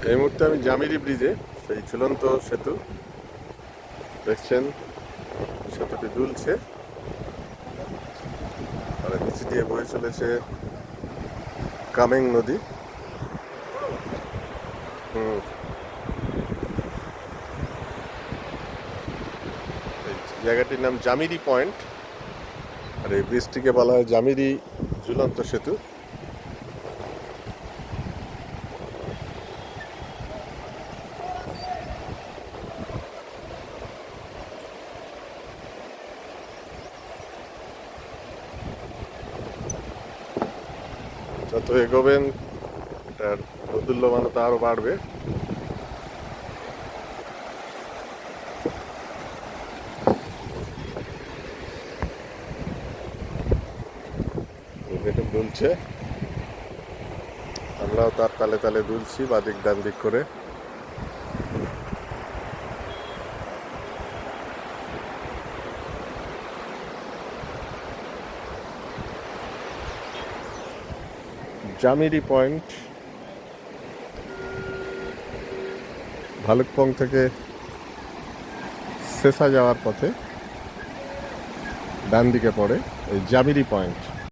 এই মুহূর্তে আমি জামিরি ব্রিজে, সেই ঝুলন্ত সেতু দেখছেন, সেতুটি দুলছে আর নিচে দিয়ে বয়ে চলেছে কামেং নদী। এই জায়গাটির নাম জামিরি পয়েন্ট, আর এই ব্রিজটিকে বলা হয় জামিরি ঝুলন্ত সেতু। যত এগোবেন এটার দোদুল্যমানতা আরো বাড়বে। এটা দুলছে, আমরাও তার তালে তালে দুলছি বাদিক ডান দিক করে। জামিরি পয়েন্ট ভালুকপং থেকে সেসা যাওয়ার পথে ডান দিকে পড়ে এই জামিরি পয়েন্ট।